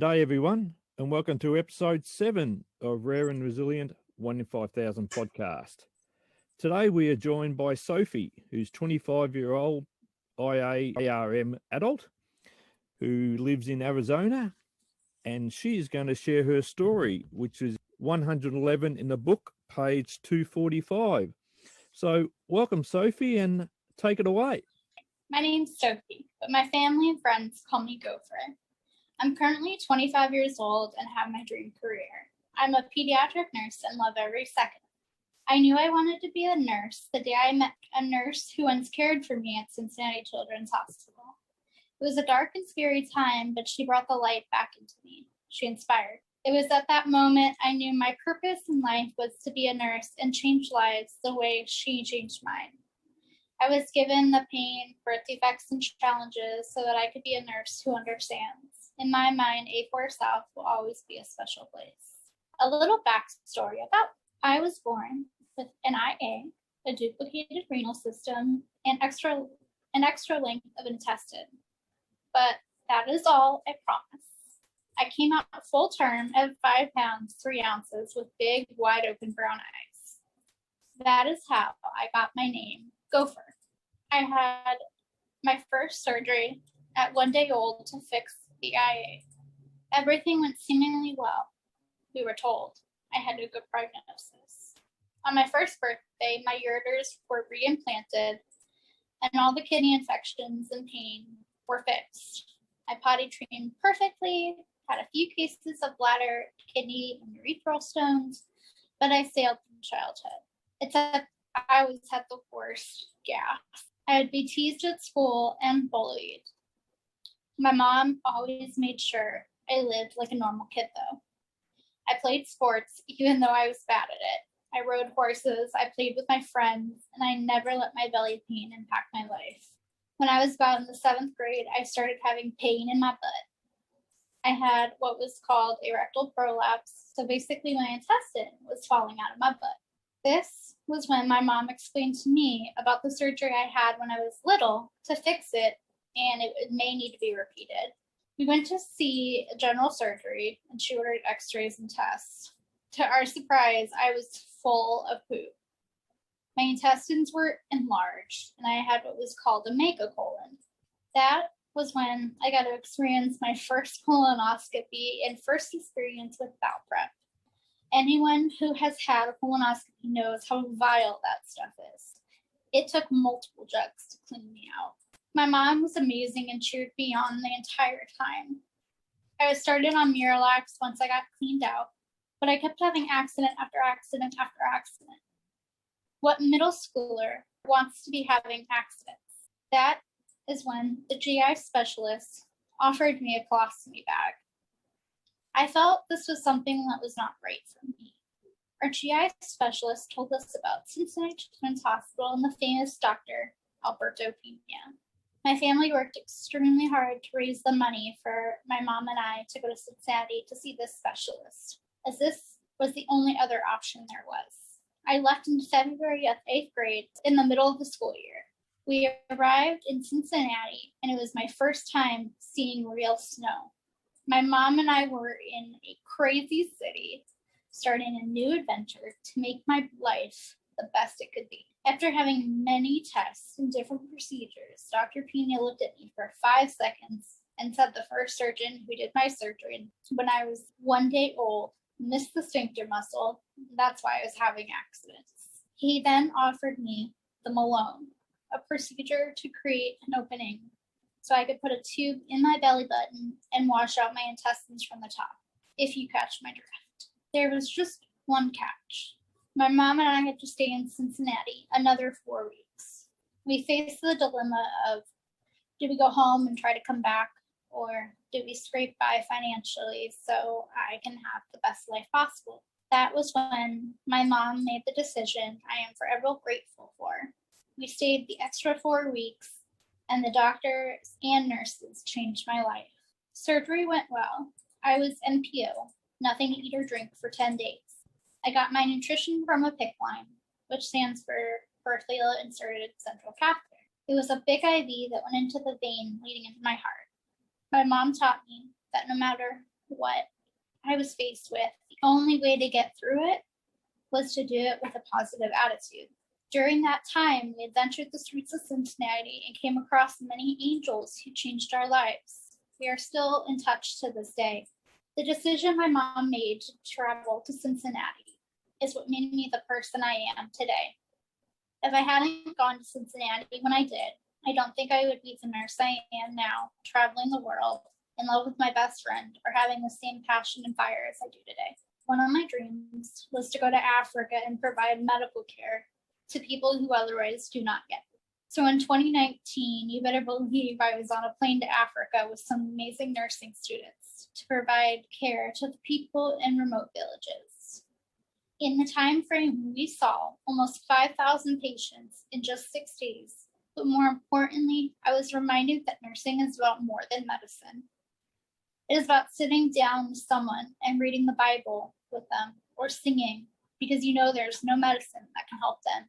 G'day everyone, and welcome to episode 7 of Rare and Resilient 1 in 5,000 podcast. Today we are joined by Sophie, who's 25-year-old IARM adult who lives in Arizona, and she is going to share her story, which is 111 in the book, page 245. So welcome, Sophie, and take it away. My name's Sophie, but my family and friends call me Gopher. I'm currently 25 years old and have my dream career. I'm a pediatric nurse and love every second. I knew I wanted to be a nurse the day I met a nurse who once cared for me at Cincinnati Children's Hospital. It was a dark and scary time, but she brought the light back into me. She inspired. It was at that moment I knew my purpose in life was to be a nurse and change lives the way she changed mine. I was given the pain, birth defects, and challenges so that I could be a nurse who understands. In my mind, A4 South will always be a special place. A little backstory about I was born with an IA, a duplicated renal system, and extra length of intestine. But that is all, I promise. I came out full term at 5 pounds, 3 ounces with big, wide open brown eyes. That is how I got my name, Gopher. I had my first surgery at 1 day old to fix the IA. Everything went seemingly well, we were told. I had a good prognosis. On my first birthday, my ureters were reimplanted and all the kidney infections and pain were fixed. I potty trained perfectly, had a few cases of bladder, kidney, and urethral stones, but I sailed from childhood. Except I always had the worst gas. I would be teased at school and bullied. My mom always made sure I lived like a normal kid, though. I played sports, even though I was bad at it. I rode horses, I played with my friends, and I never let my belly pain impact my life. When I was about in the 7th grade, I started having pain in my butt. I had what was called a rectal prolapse, so basically my intestine was falling out of my butt. This was when my mom explained to me about the surgery I had when I was little to fix it, and it may need to be repeated. We went to see a general surgery, and she ordered x-rays and tests. To our surprise, I was full of poop. My intestines were enlarged, and I had what was called a megacolon. That was when I got to experience my first colonoscopy and first experience with bowel prep. Anyone who has had a colonoscopy knows how vile that stuff is. It took multiple jugs to clean me out. My mom was amazing and cheered me on the entire time. I was started on Miralax once I got cleaned out, but I kept having accident after accident after accident. What middle schooler wants to be having accidents? That is when the GI specialist offered me a colostomy bag. I felt this was something that was not right for me. Our GI specialist told us about Cincinnati Children's Hospital and the famous Dr. Alberto Pena. My family worked extremely hard to raise the money for my mom and I to go to Cincinnati to see this specialist, as this was the only other option there was. I left in February of 8th grade in the middle of the school year. We arrived in Cincinnati, and it was my first time seeing real snow. My mom and I were in a crazy city, starting a new adventure to make my life the best it could be. After having many tests and different procedures, Dr. Pena looked at me for 5 seconds and said the first surgeon who did my surgery when I was 1 day old missed the sphincter muscle. That's why I was having accidents. He then offered me the Malone, a procedure to create an opening so I could put a tube in my belly button and wash out my intestines from the top, if you catch my drift. There was just one catch. My mom and I had to stay in Cincinnati another 4 weeks. We faced the dilemma of, do we go home and try to come back, or do we scrape by financially so I can have the best life possible? That was when my mom made the decision I am forever grateful for. We stayed the extra 4 weeks, and the doctors and nurses changed my life. Surgery went well. I was NPO, nothing to eat or drink, for 10 days. I got my nutrition from a PICC line, which stands for peripherally inserted central catheter. It was a big IV that went into the vein leading into my heart. My mom taught me that no matter what I was faced with, the only way to get through it was to do it with a positive attitude. During that time, we adventured the streets of Cincinnati and came across many angels who changed our lives. We are still in touch to this day. The decision my mom made to travel to Cincinnati is what made me the person I am today. If I hadn't gone to Cincinnati when I did, I don't think I would be the nurse I am now, traveling the world, in love with my best friend, or having the same passion and fire as I do today. One of my dreams was to go to Africa and provide medical care to people who otherwise do not get it. So in 2019, you better believe I was on a plane to Africa with some amazing nursing students to provide care to the people in remote villages. In the time frame, we saw almost 5,000 patients in just 6 days. But more importantly, I was reminded that nursing is about more than medicine. It is about sitting down with someone and reading the Bible with them, or singing, because you know there's no medicine that can help them.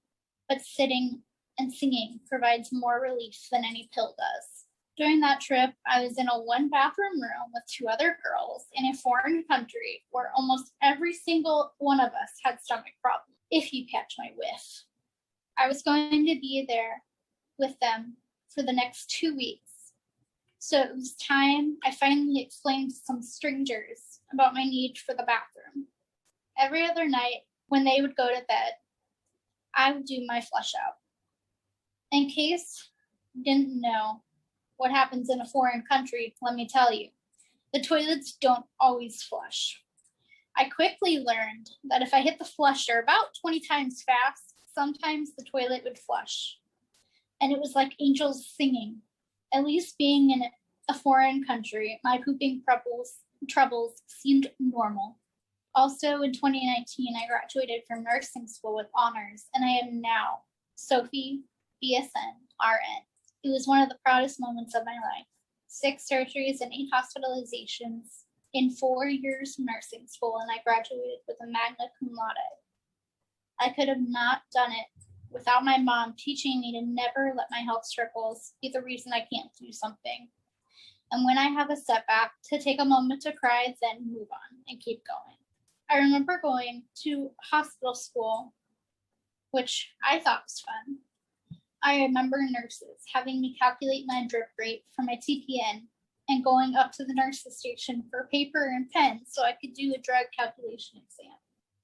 But sitting and singing provides more relief than any pill does. During that trip, I was in a one-bathroom room with 2 other girls in a foreign country where almost every single one of us had stomach problems, if you catch my whiff. I was going to be there with them for the next 2 weeks. So it was time I finally explained to some strangers about my need for the bathroom. Every other night when they would go to bed, I would do my flush out. In case you didn't know what happens in a foreign country, let me tell you, the toilets don't always flush. I quickly learned that if I hit the flusher about 20 times fast, sometimes the toilet would flush. And it was like angels singing. At least being in a foreign country, my pooping troubles seemed normal. Also in 2019, I graduated from nursing school with honors, and I am now Sophie, BSN, RN. It was one of the proudest moments of my life. 6 surgeries and 8 hospitalizations in 4 years of nursing school, and I graduated with a magna cum laude. I could have not done it without my mom teaching me to never let my health struggles be the reason I can't do something. And when I have a setback, to take a moment to cry, then move on and keep going. I remember going to hospital school, which I thought was fun. I remember nurses having me calculate my drip rate for my TPN and going up to the nurse's station for paper and pen so I could do a drug calculation exam.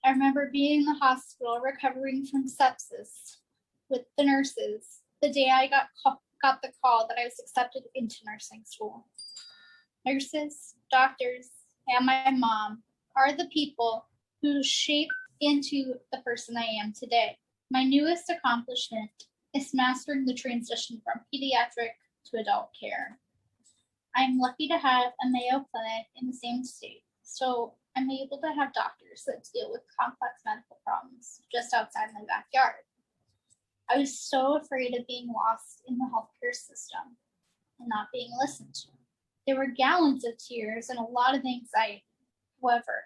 I remember being in the hospital recovering from sepsis with the nurses the day I got the call that I was accepted into nursing school. Nurses, doctors, and my mom are the people who shape into the person I am today. My newest accomplishment is mastering the transition from pediatric to adult care. I'm lucky to have a Mayo Clinic in the same state, so I'm able to have doctors that deal with complex medical problems just outside my backyard. I was so afraid of being lost in the healthcare system and not being listened to. There were gallons of tears and a lot of anxiety. However,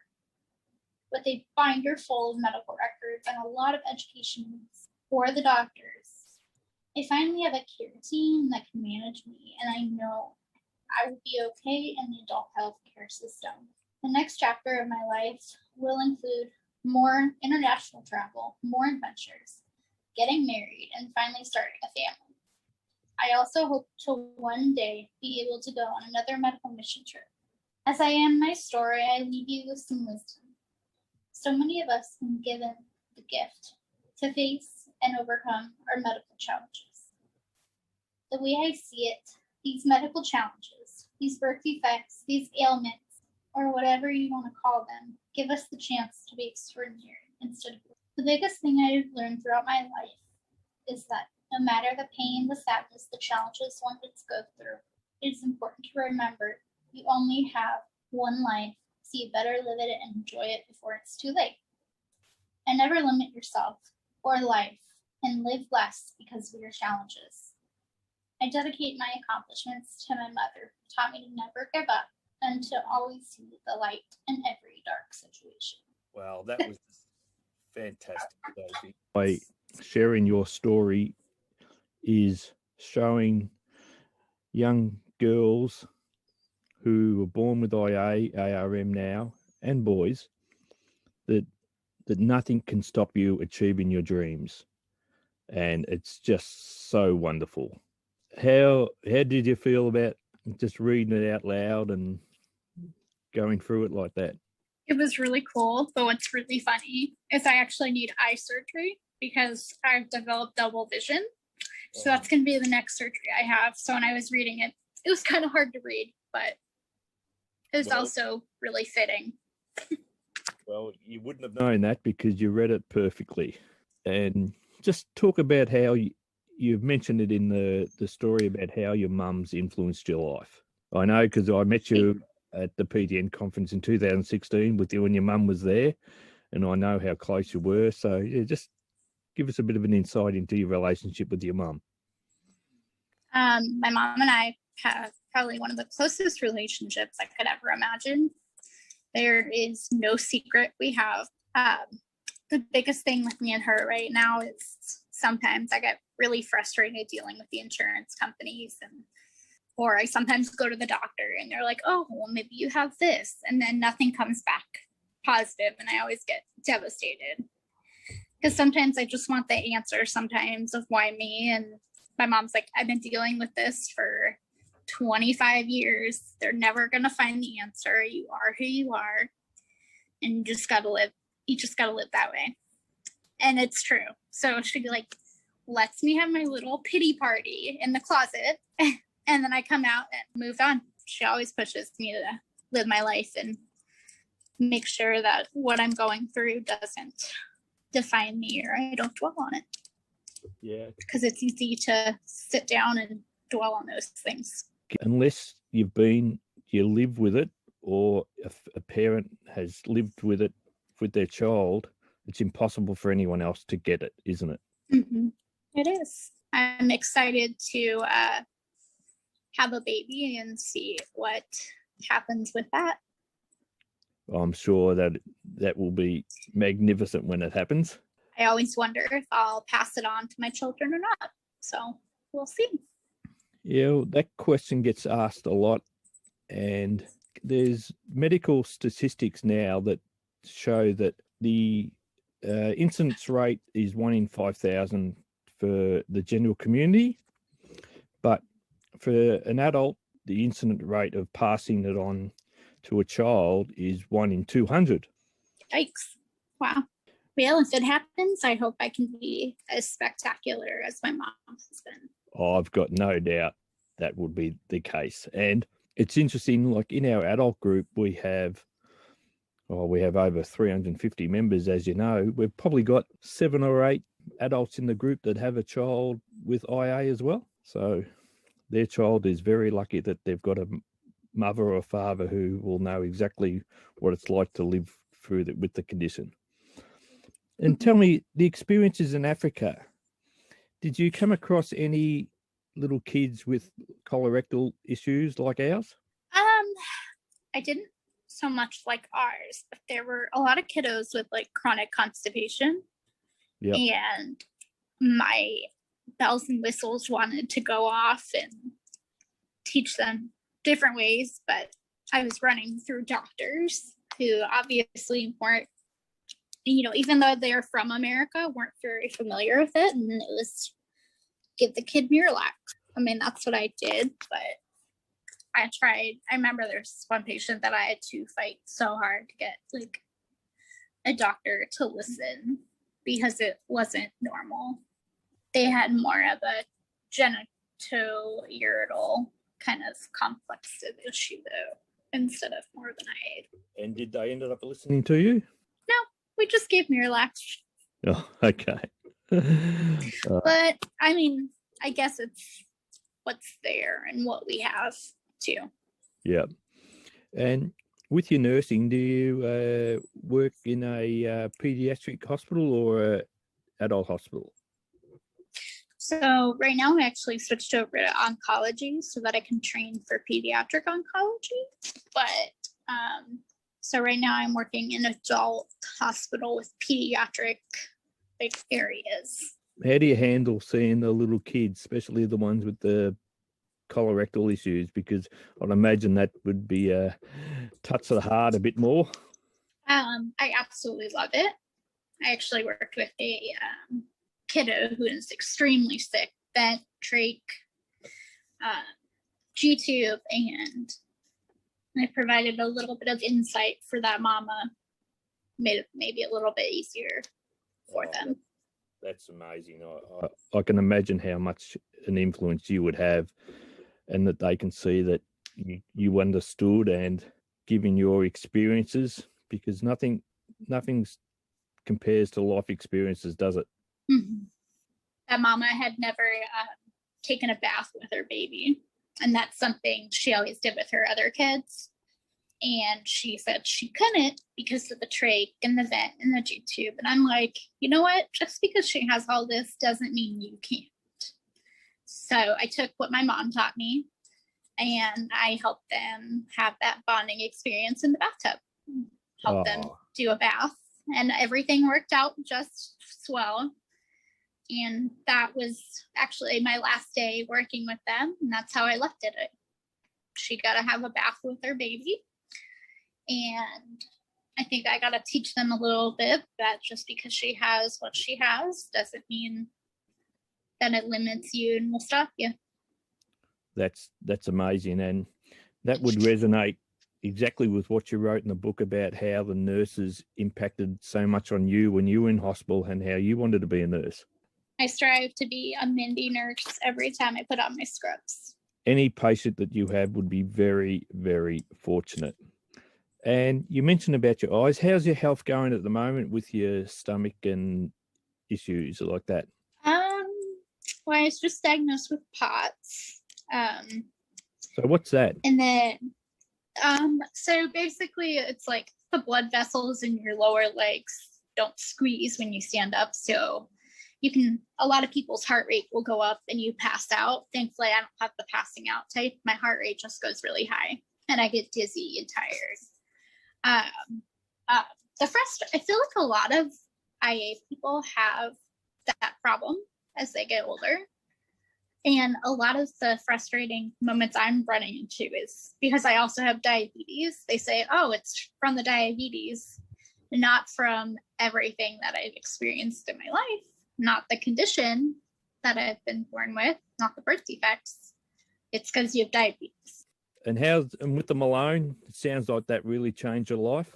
with a binder full of medical records and a lot of education for the doctors, I finally have a care team that can manage me, and I know I will be okay in the adult healthcare system. The next chapter of my life will include more international travel, more adventures, getting married, and finally starting a family. I also hope to one day be able to go on another medical mission trip. As I end my story, I leave you with some wisdom. So many of us have been given the gift to face and overcome our medical challenges. The way I see it, these medical challenges, these birth defects, these ailments, or whatever you want to call them, give us the chance to be extraordinary instead of. The biggest thing I've learned throughout my life is that no matter the pain, the sadness, the challenges one gets to go through, it is important to remember you only have one life, so you better live it and enjoy it before it's too late. And never limit yourself or life, and live less because of your challenges. I dedicate my accomplishments to my mother, who taught me to never give up and to always see the light in every dark situation. Wow, that was fantastic, Sophie. By sharing your story is showing young girls who were born with IA, ARM now, and boys, that nothing can stop you achieving your dreams. And it's just so wonderful. How did you feel about just reading it out loud and going through it like that? It was really cool, but what's really funny is I actually need eye surgery because I've developed double vision. So that's going to be the next surgery I have. So when I was reading it, it was kind of hard to read, but it was also really fitting. Well, you wouldn't have known that because you read it perfectly. And just talk about how you've mentioned it in the story about how your mum's influenced your life. I know because I met you at the PDN conference in 2016 with you and your mum was there, and I know how close you were. So yeah, just give us a bit of an insight into your relationship with your mum. My mom and I have probably one of the closest relationships I could ever imagine. There is no secret we have. The biggest thing with me and her right now is sometimes I get really frustrated dealing with the insurance companies, or I sometimes go to the doctor and they're like, oh, well, maybe you have this, and then nothing comes back positive, and I always get devastated because sometimes I just want the answer sometimes of why me. And my mom's like, I've been dealing with this for 25 years. They're never going to find the answer. You are who you are, and you just got to live that way. And it's true. So she like lets me have my little pity party in the closet, and then I come out and move on. She always pushes me to live my life and make sure that what I'm going through doesn't define me, or I don't dwell on it. Yeah. Because it's easy to sit down and dwell on those things. Unless you live with it, or a parent has lived with it with their child, it's impossible for anyone else to get it, isn't it? Mm-hmm. It is. I'm excited to have a baby and see what happens with that. I'm sure that will be magnificent when it happens. I always wonder if I'll pass it on to my children or not. So we'll see. Yeah, that question gets asked a lot, and there's medical statistics now that show that the incidence rate is 1 in 5,000 for the general community, but for an adult, the incident rate of passing it on to a child is 1 in 200. Yikes. Wow. Well, if it happens, I hope I can be as spectacular as my mom has been. I've got no doubt that would be the case. And it's interesting, like in our adult group, we have over 350 members, as you know. We've probably got 7 or 8 adults in the group that have a child with IA as well. So their child is very lucky that they've got a mother or a father who will know exactly what it's like to live through with the condition. And tell me, the experiences in Africa, did you come across any little kids with colorectal issues like ours? I didn't so much like ours, but there were a lot of kiddos with like chronic constipation. Yep. And my bells and whistles wanted to go off and teach them different ways, but I was running through doctors who obviously weren't, even though they're from America, weren't very familiar with it. And it was give the kid Miralax. I mean, that's what I did, but I tried. I remember there's one patient that I had to fight so hard to get like a doctor to listen because it wasn't normal. They had more of a genitourinary kind of complex issue though, instead of more of an IA. And did they end up listening to you? No, we just gave Miralax. Oh, okay. But I mean, I guess it's what's there and what we have too. Yeah. And with your nursing, do you work in a pediatric hospital or an adult hospital? So right now I actually switched over to oncology so that I can train for pediatric oncology. But so right now I'm working in adult hospital with pediatric areas. How do you handle seeing the little kids, especially the ones with the colorectal issues? Because I'd imagine that would be a touch of the heart a bit more. I absolutely love it. I actually worked with a kiddo who is extremely sick, vent, trach, G-tube, and I provided a little bit of insight for that mama, made it maybe a little bit easier for them. That's amazing. I can imagine how much an influence you would have, and that they can see that you understood and given your experiences, because nothing compares to life experiences, does it? Mm-hmm. That mama had never taken a bath with her baby, and that's something she always did with her other kids. And she said she couldn't because of the trach and the vent and the G-tube. And I'm like, you know what? Just because she has all this doesn't mean you can't. So I took what my mom taught me, and I helped them have that bonding experience in the bathtub. Helped them do a bath, and everything worked out just swell. And that was actually my last day working with them, and that's how I left it. She got to have a bath with her baby. And I think I got to teach them a little bit that just because she has what she has doesn't mean that it limits you and will stop you. That's amazing. And that would resonate exactly with what you wrote in the book about how the nurses impacted so much on you when you were in hospital and how you wanted to be a nurse. I strive to be a Mindy nurse every time I put on my scrubs. Any patient that you have would be very, very fortunate. And you mentioned about your eyes. How's your health going at the moment with your stomach and issues like that? Well, I was just diagnosed with POTS. So what's that? And then, so basically it's like the blood vessels in your lower legs don't squeeze when you stand up. So a lot of people's heart rate will go up and you pass out. Thankfully, I don't have the passing out type. My heart rate just goes really high and I get dizzy and tired. I feel like a lot of IA people have that problem as they get older. And a lot of the frustrating moments I'm running into is because I also have diabetes. They say, oh, it's from the diabetes, not from everything that I've experienced in my life, not the condition that I've been born with, not the birth defects. It's because you have diabetes. And with the Malone, it sounds like that really changed your life.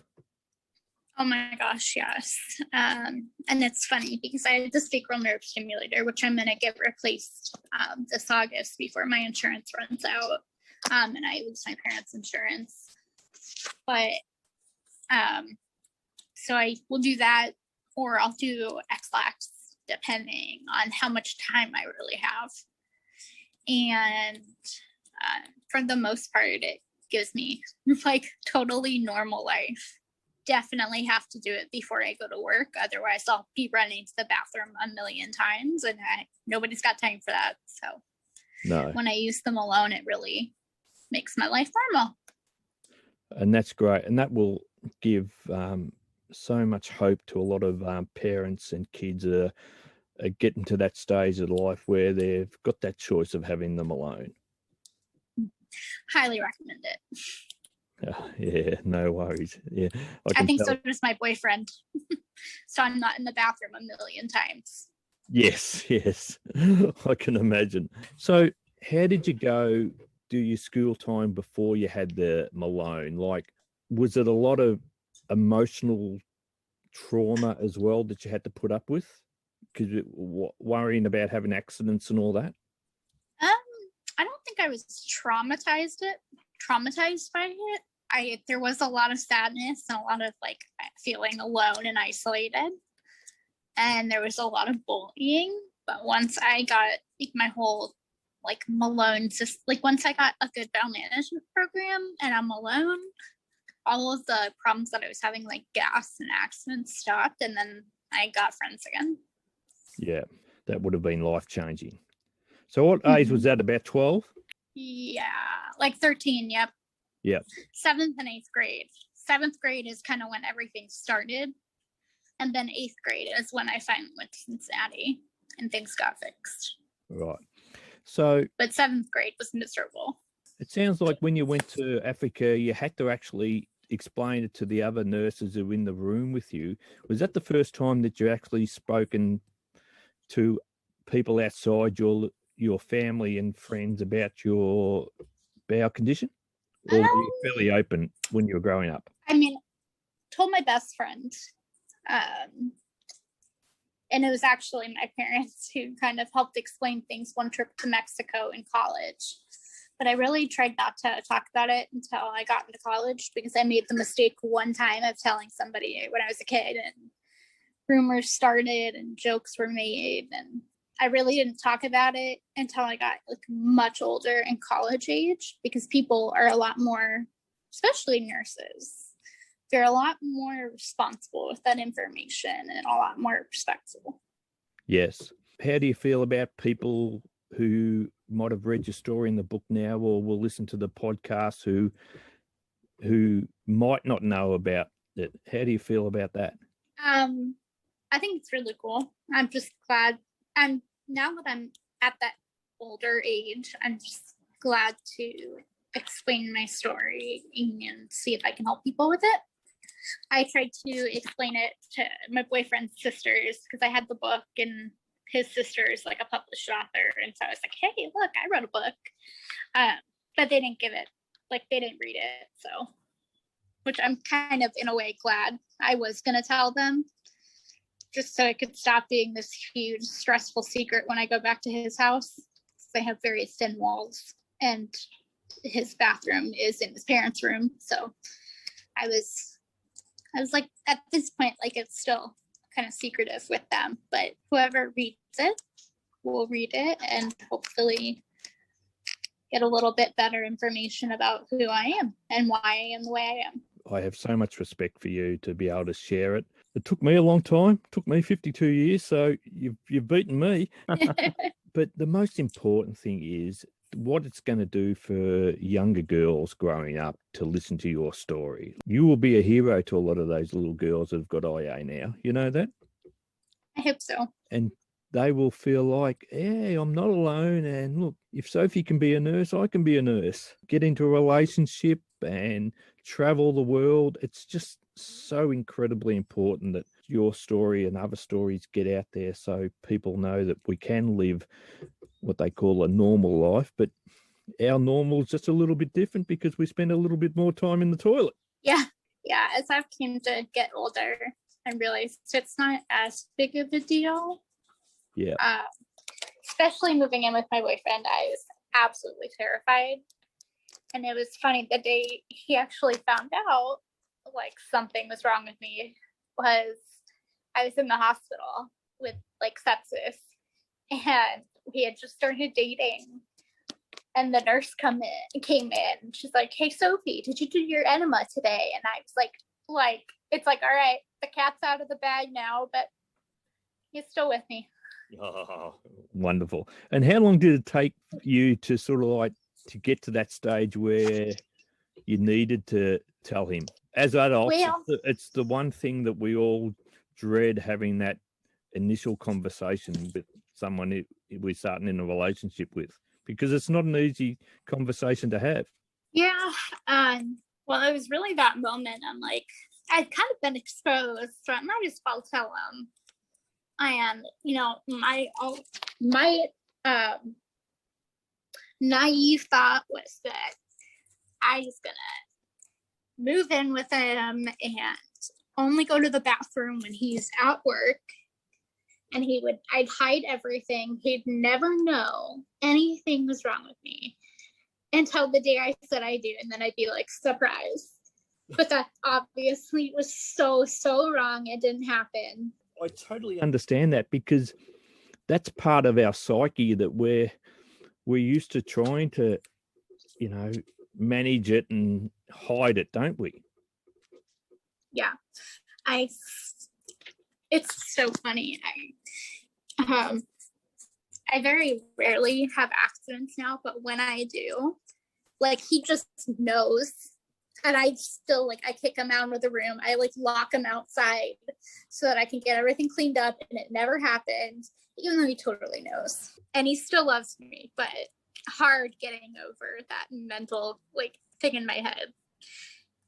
Oh my gosh, yes. And it's funny because I had the sacral nerve stimulator, which I'm going to get replaced this August before my insurance runs out. And I lose my parents' insurance. But so I will do that, or I'll do X-Lax, depending on how much time I really have. And for the most part, it gives me like totally normal life. Definitely have to do it before I go to work. Otherwise, I'll be running to the bathroom a million times, and nobody's got time for that. So no. When I use them alone, it really makes my life normal. And that's great. And that will give so much hope to a lot of parents and kids that are getting to that stage of life where they've got that choice of having them alone. Highly recommend it. Yeah, no worries. Yeah, I think so does my boyfriend. So I'm not in the bathroom a million times. Yes, I can imagine. So how did you go do your school time before you had the Malone? Like, was it a lot of emotional trauma as well that you had to put up with? Because worrying about having accidents and all that? I don't think I was traumatized by it. There was a lot of sadness and a lot of like feeling alone and isolated, and there was a lot of bullying. But once I got like my whole like Malone, just like once I got a good bowel management program and I'm alone, all of the problems that I was having, like gas and accidents, stopped, and then I got friends again. Yeah, that would have been life-changing. So what age was that, about 12? Yeah, like 13, yep. Yep. 7th and 8th grade. 7th grade is kind of when everything started. And then 8th grade is when I finally went to Cincinnati and things got fixed. Right. So, but 7th grade was miserable. it sounds like when you went to Africa, you had to actually explain it to the other nurses who were in the room with you. Was that the first time that you actually spoken to people outside your family and friends about your bowel condition? Or were you fairly open when you were growing up? I mean, told my best friend. And it was actually my parents who kind of helped explain things one trip to Mexico in college. But I really tried not to talk about it until I got into college, because I made the mistake one time of telling somebody when I was a kid, and rumors started and jokes were made, and I really didn't talk about it until I got like much older and college age, because people are a lot more, especially nurses, they're a lot more responsible with that information and a lot more respectful. Yes. How do you feel about people who might have read your story in the book now, or will listen to the podcast, who might not know about it? How do you feel about that? I think it's really cool. I'm just glad. And now that I'm at that older age, I'm just glad to explain my story and see if I can help people with it. I tried to explain it to my boyfriend's sisters, because I had the book and his sister is like a published author. And so I was like, hey, look, I wrote a book. But they didn't give it, like they didn't read it. So, which I'm kind of in a way glad. I was going to tell them, just so it could stop being this huge stressful secret when I go back to his house. They have very thin walls and his bathroom is in his parents' room. So I was like, at this point, like it's still kind of secretive with them, but whoever reads it will read it and hopefully get a little bit better information about who I am and why I am the way I am. I have so much respect for you to be able to share it. It took me a long time. It took me 52 years, so you've beaten me. But the most important thing is what it's going to do for younger girls growing up to listen to your story. You will be a hero to a lot of those little girls that have got IA now. You know that? I hope so. And they will feel like, hey, I'm not alone. And look, if Sophie can be a nurse, I can be a nurse. Get into a relationship and travel the world. It's just so incredibly important that your story and other stories get out there so people know that we can live what they call a normal life, but our normal is just a little bit different because we spend a little bit more time in the toilet. Yeah. As I've came to get older, I realized it's not as big of a deal. Yeah. Especially moving in with my boyfriend, I was absolutely terrified. And it was funny, the day he actually found out like something was wrong with me was I was in the hospital with like sepsis, and we had just started dating. And the nurse came in and she's like, hey, Sophie, did you do your enema today? And I was like, it's like, all right, the cat's out of the bag now, but he's still with me. Oh, wonderful. And how long did it take you to sort of like to get to that stage where you needed to tell him? As adults, it's the one thing that we all dread, having that initial conversation with someone we're starting in a relationship with, because it's not an easy conversation to have. Yeah. Well, it was really that moment. I'm like, I've kind of been exposed, so I might as well tell him. And, you know, my naive thought was that I was going to move in with him and only go to the bathroom when he's at work. And I'd hide everything. He'd never know anything was wrong with me until the day I said I do. And then I'd be like, surprised. But that obviously was so wrong. It didn't happen. I totally understand that, because that's part of our psyche, that we're used to trying to, you know, manage it and hide it, don't we? Yeah. It's so funny. I very rarely have accidents now, but when I do, like, he just knows And I still, like, I kick him out of the room. I, like, lock him outside so that I can get everything cleaned up, and it never happened, even though he totally knows. And he still loves me, but hard getting over that mental, like, thing in my head.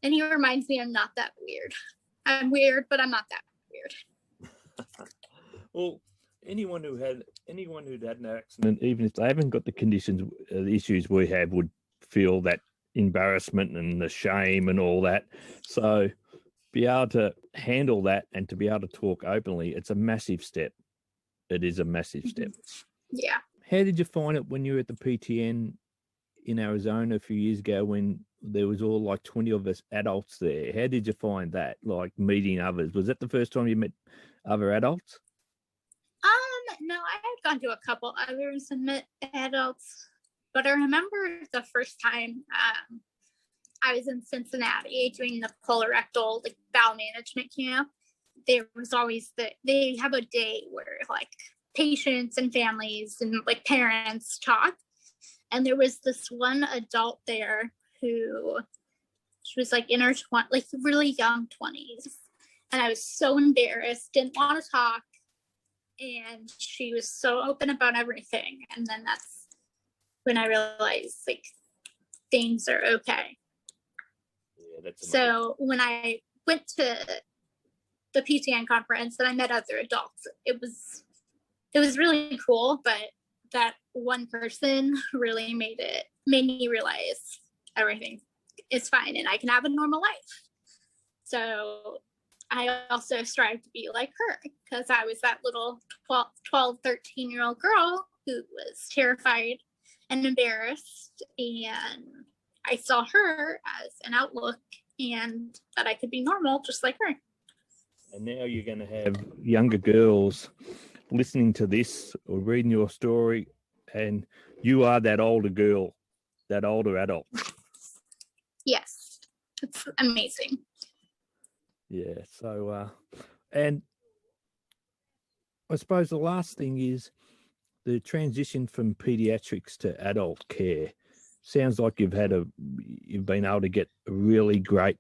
And he reminds me I'm not that weird. I'm weird, but I'm not that weird. Well, anyone who'd had an accident, even if they haven't got the conditions, the issues we have, would feel that embarrassment and the shame and all that. So be able to handle that and to be able to talk openly, it's a massive step. It is a massive step. Yeah. How did you find it when you were at the PTN in Arizona a few years ago when there was all like 20 of us adults there? How did you find that, like meeting others? Was that the first time you met other adults? No, I had gone to a couple others and met adults, but I remember the first time I was in Cincinnati doing the colorectal, like, bowel management camp. There was always they have a day where, like, patients and families and, like, parents talk. And there was this one adult there who, she was, like, in her like, really young 20s. And I was so embarrassed, didn't want to talk. And she was so open about everything. And then that's when I realized, like, things are okay. Yeah, that's amazing. So when I went to the PTN conference and I met other adults, it was really cool. But that one person really made me realize everything is fine and I can have a normal life. So I also strive to be like her, because I was that little 12, 13-year-old girl who was terrified and embarrassed, and I saw her as an outlook and that I could be normal just like her. And now you're going to have younger girls listening to this or reading your story, and you are that older girl, that older adult. Yes, it's amazing. Yeah. So, and I suppose the last thing is the transition from pediatrics to adult care. Sounds like you've been able to get a really great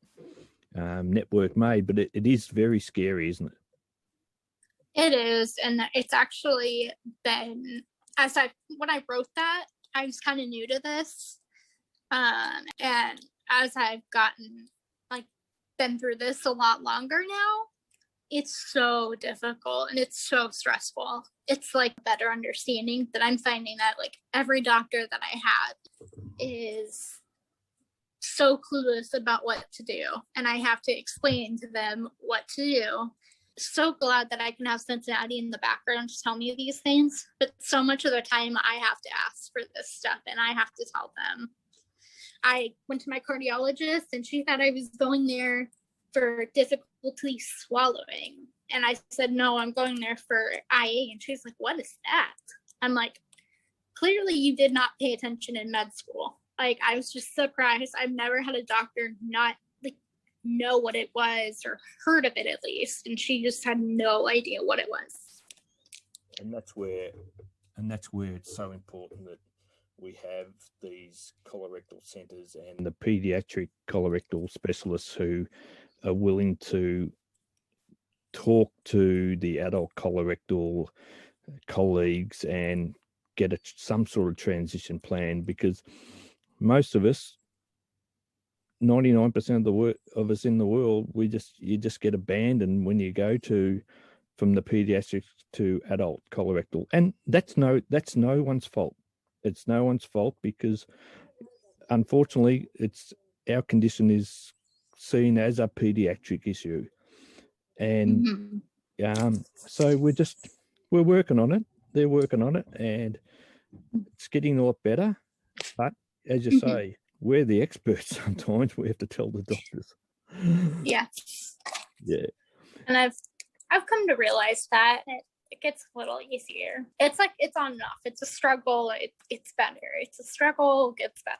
network made, but it is very scary, isn't it? It is, and it's actually been, when I wrote that, I was kind of new to this, and as I've gotten, like, been through this a lot longer now, it's so difficult and it's so stressful. It's like better understanding that I'm finding that, like, every doctor that I had is so clueless about what to do, and I have to explain to them what to do. So glad that I can have Cincinnati in the background to tell me these things, but so much of the time I have to ask for this stuff and I have to tell them. I went to my cardiologist and she thought I was going there for difficulty swallowing, and I said, no, I'm going there for IA. And she's like, what is that? I'm like, clearly you did not pay attention in med school. Like, I was just surprised. I've never had a doctor not, like, know what it was or heard of it at least, and she just had no idea what it was. And that's where it's so important that we have these colorectal centres and the pediatric colorectal specialists who are willing to talk to the adult colorectal colleagues and get some sort of transition plan, because most of us, 99% of us in the world, you just get abandoned when you go from the pediatrics to adult colorectal, and that's no one's fault. It's no one's fault, because unfortunately our condition is seen as a pediatric issue, and so we're working on it. They're working on it, and it's getting a lot better. But as you say, we're the experts. Sometimes we have to tell the doctors. Yeah. And I've come to realize that it gets a little easier. It's like, it's on and off. It's a struggle. It's better. It's a struggle, gets better.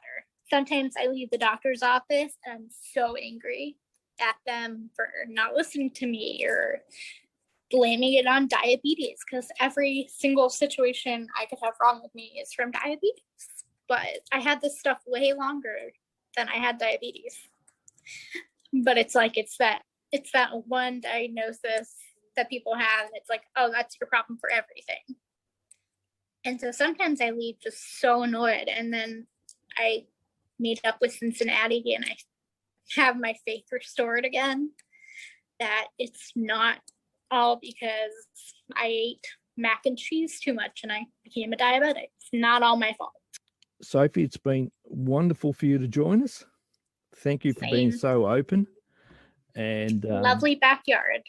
Sometimes I leave the doctor's office and I'm so angry at them for not listening to me or blaming it on diabetes, because every single situation I could have wrong with me is from diabetes. But I had this stuff way longer than I had diabetes. But it's like it's that one diagnosis that people have, and it's like, oh, that's your problem for everything. And so sometimes I leave just so annoyed, and then I meet up with Cincinnati and I have my faith restored again, that it's not all because I ate mac and cheese too much and I became a diabetic. It's not all my fault. Sophie, it's been wonderful for you to join us. Thank you for being so open. And lovely backyard.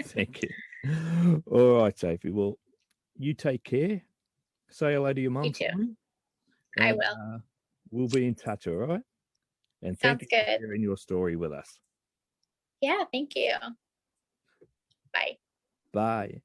Thank you. All right, Sophie. Well, you take care. Say hello to your mum for me. I will. We'll be in touch, all right? And Sounds thank you good. for sharing your story with us. Yeah, thank you. Bye. Bye.